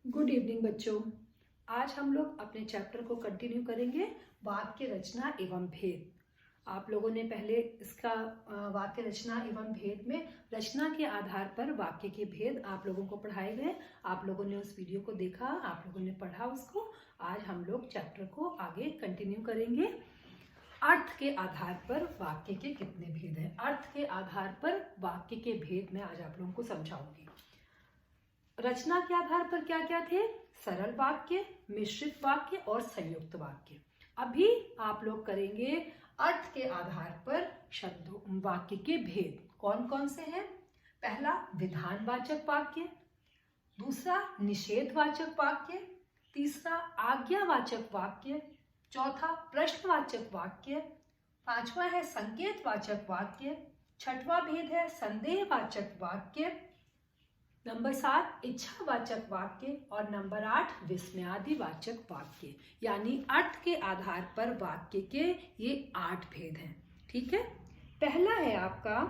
Good evening बच्चों। आज हम लोग अपने चैप्टर को कंटिन्यू करेंगे, वाक्य रचना एवं भेद। आप लोगों ने पहले इसका वाक्य रचना एवं भेद में रचना के आधार पर वाक्य के भेद आप लोगों को पढ़ाए गए। आप लोगों ने उस वीडियो को देखा, आप लोगों ने पढ़ा उसको। आज हम लोग चैप्टर को आगे कंटिन्यू करेंगे। अर्थ के आधार पर वाक्य के कितने भेद हैं, अर्थ के आधार पर वाक्य के भेद मैं आज आप लोगों को समझाऊंगी। रचना के आधार पर क्या क्या थे? सरल वाक्य, मिश्रित वाक्य और संयुक्त वाक्य। अभी आप लोग करेंगे अर्थ के आधार पर शब्दों वाक्य के भेद। कौन कौन से हैं? पहला विधानवाचक वाक्य, दूसरा निषेधवाचक वाक्य, तीसरा आज्ञावाचक वाक्य, चौथा प्रश्नवाचक वाक्य, पांचवा है संकेतवाचक वाक्य, छठवां भेद है संदेहवाचक वाक्य, नंबर 7 इच्छावाचक वाक्य और नंबर 8 विस्मयादिवाचक वाक्य। यानी अर्थ के आधार पर वाक्य के ये 8 भेद हैं। ठीक है। पहला है आपका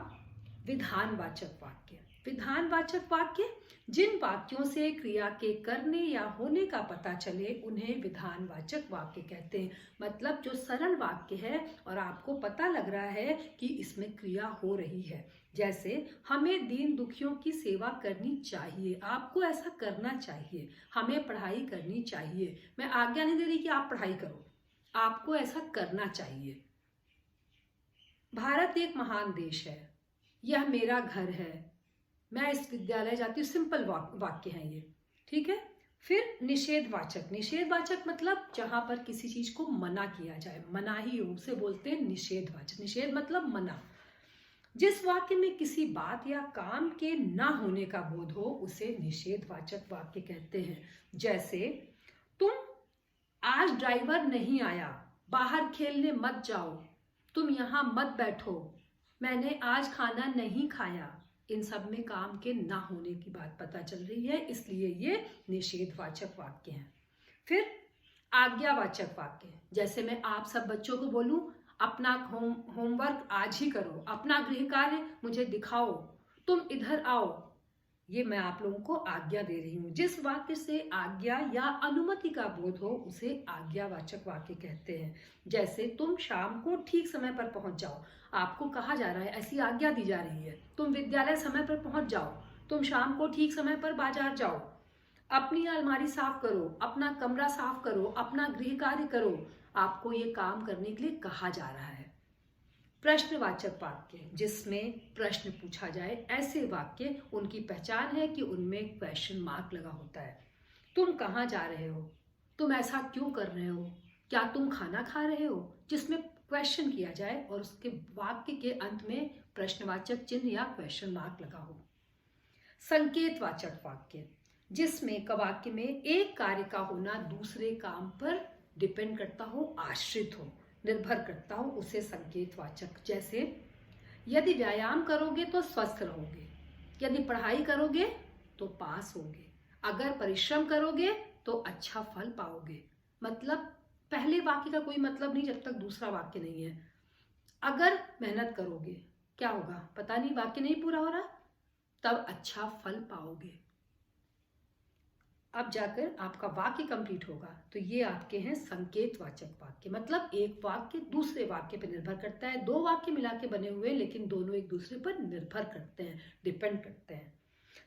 विधानवाचक वाक्य। विधानवाचक वाक्य जिन वाक्यों से क्रिया के करने या होने का पता चले उन्हें विधानवाचक वाक्य कहते हैं। मतलब जो सरल वाक्य है और आपको पता लग रहा है कि इसमें क्रिया हो रही है। जैसे हमें दीन दुखियों की सेवा करनी चाहिए, आपको ऐसा करना चाहिए। हमें पढ़ाई करनी चाहिए, मैं आज्ञा नहीं दे रही कि आप पढ़ाई करो, आपको ऐसा करना चाहिए। भारत एक महान देश है, यह मेरा घर है, मैं इस विद्यालय जाती हूँ। सिंपल वाक्य है ये। ठीक है। फिर निषेधवाचक। निषेधवाचक मतलब जहां पर किसी चीज को मना किया जाए, मनाही हो, उसे बोलते हैं निषेधवाचक। निषेध मतलब मना। जिस वाक्य में किसी बात या काम के ना होने का बोध हो उसे निषेधवाचक वाक्य कहते हैं। जैसे तुम आज ड्राइवर नहीं आया, बाहर खेलने मत जाओ, तुम यहाँ मत बैठो, मैंने आज खाना नहीं खाया। इन सब में काम के ना होने की बात पता चल रही है, इसलिए ये निषेधवाचक वाक्य हैं। फिर आज्ञावाचक वाक्य। जैसे मैं आप सब बच्चों को बोलूं अपना होमवर्क आज ही करो, अपना गृह कार्य मुझे दिखाओ, तुम इधर आओ, ये मैं आप लोगों को आज्ञा दे रही हूं। जिस वाक्य से आज्ञा या अनुमति का बोध हो उसे आज्ञावाचक वाक्य कहते हैं। जैसे तुम शाम को ठीक समय पर पहुंच जाओ, आपको कहा जा रहा है, ऐसी आज्ञा दी जा रही है, तुम विद्यालय समय पर पहुंच जाओ, तुम शाम को ठीक समय पर बाजार जाओ, अपनी अलमारी साफ करो, अपना कमरा साफ करो, अपना गृह कार्य करो, आपको ये काम करने के लिए कहा जा रहा है। प्रश्नवाचक वाक्य, जिसमें प्रश्न पूछा जाए, ऐसे वाक्य उनकी पहचान है कि उनमें क्वेश्चन मार्क लगा होता है। तुम कहाँ जा रहे हो, तुम ऐसा क्यों कर रहे हो, क्या तुम खाना खा रहे हो, जिसमें क्वेश्चन किया जाए और उसके वाक्य के अंत में प्रश्नवाचक चिन्ह या क्वेश्चन मार्क लगा हो। संकेतवाचक वाक्य, जिसमें वाक्य में एक कार्य का होना दूसरे काम पर डिपेंड करता हो, आश्रित हो, निर्भर करता हो, उसे संकेतवाचक। जैसे यदि व्यायाम करोगे तो स्वस्थ रहोगे, यदि पढ़ाई करोगे तो पास होगे, अगर परिश्रम करोगे तो अच्छा फल पाओगे। मतलब पहले वाक्य का कोई मतलब नहीं जब तक दूसरा वाक्य नहीं है। अगर मेहनत करोगे क्या होगा पता नहीं, वाक्य नहीं पूरा हो रहा, तब अच्छा फल पाओगे। अब जाकर आपका वाक्य कंप्लीट होगा। तो ये आपके हैं संकेतवाचक वाक्य। मतलब एक वाक्य दूसरे वाक्य पर निर्भर करता है, दो वाक्य मिला के बने हुए लेकिन दोनों एक दूसरे पर निर्भर करते हैं, डिपेंड करते हैं।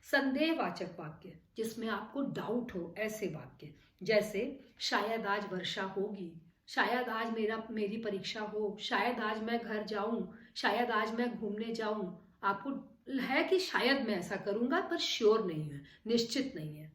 संदेहवाचक वाक्य, जिसमें आपको डाउट हो, ऐसे वाक्य। जैसे शायद आज वर्षा होगी, शायद आज मेरी परीक्षा हो, शायद आज मैं घर जाऊं, शायद आज मैं घूमने जाऊं। आपको है कि शायद मैं ऐसा करूंगा पर श्योर नहीं है, निश्चित नहीं है।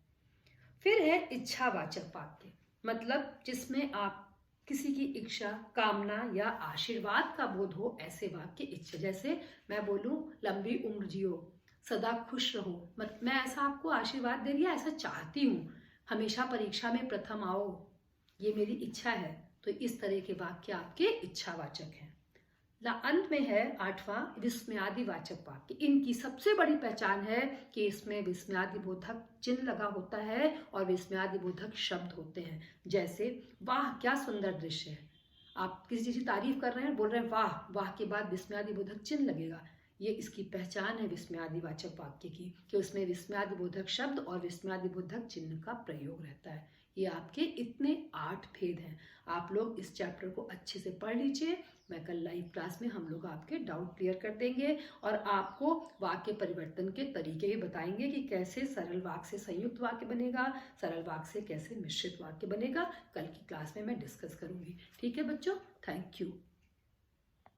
फिर है इच्छावाचक वाक्य, मतलब जिसमें आप किसी की इच्छा, कामना या आशीर्वाद का बोध हो, ऐसे वाक्य इच्छा। जैसे मैं बोलूं लंबी उम्र जियो, सदा खुश रहो, मैं ऐसा आपको आशीर्वाद दे रही है, ऐसा चाहती हूँ, हमेशा परीक्षा में प्रथम आओ, ये मेरी इच्छा है। तो इस तरह के वाक्य आपके इच्छावाचक हैं। अंत में है 8वां विस्मयादिवाचक वाक्य। इनकी सबसे बड़ी पहचान है कि इसमें विस्मयादिबोधक चिन्ह लगा होता है और विस्मयादिबोधक शब्द होते हैं। जैसे वाह क्या सुंदर दृश्य है, आप किसी चीज की तारीफ कर रहे हैं, बोल रहे हैं वाह, वाह के बाद विस्मयादिबोधक चिन्ह लगेगा। ये इसकी पहचान है विस्मयादिवाचक वाक्य की, कि उसमें विस्मयादिबोधक शब्द और विस्मयादिबोधक चिन्ह का प्रयोग रहता है। ये आपके इतने 8 भेद हैं। आप लोग इस चैप्टर को अच्छे से पढ़ लीजिए। मैं कल लाइव क्लास में हम लोग आपके डाउट क्लियर कर देंगे और आपको वाक्य परिवर्तन के तरीके भी बताएंगे कि कैसे सरल वाक्य से संयुक्त वाक्य बनेगा, सरल वाक्य से कैसे मिश्रित वाक्य बनेगा। कल की क्लास में मैं डिस्कस करूंगी। ठीक है बच्चों, थैंक यू।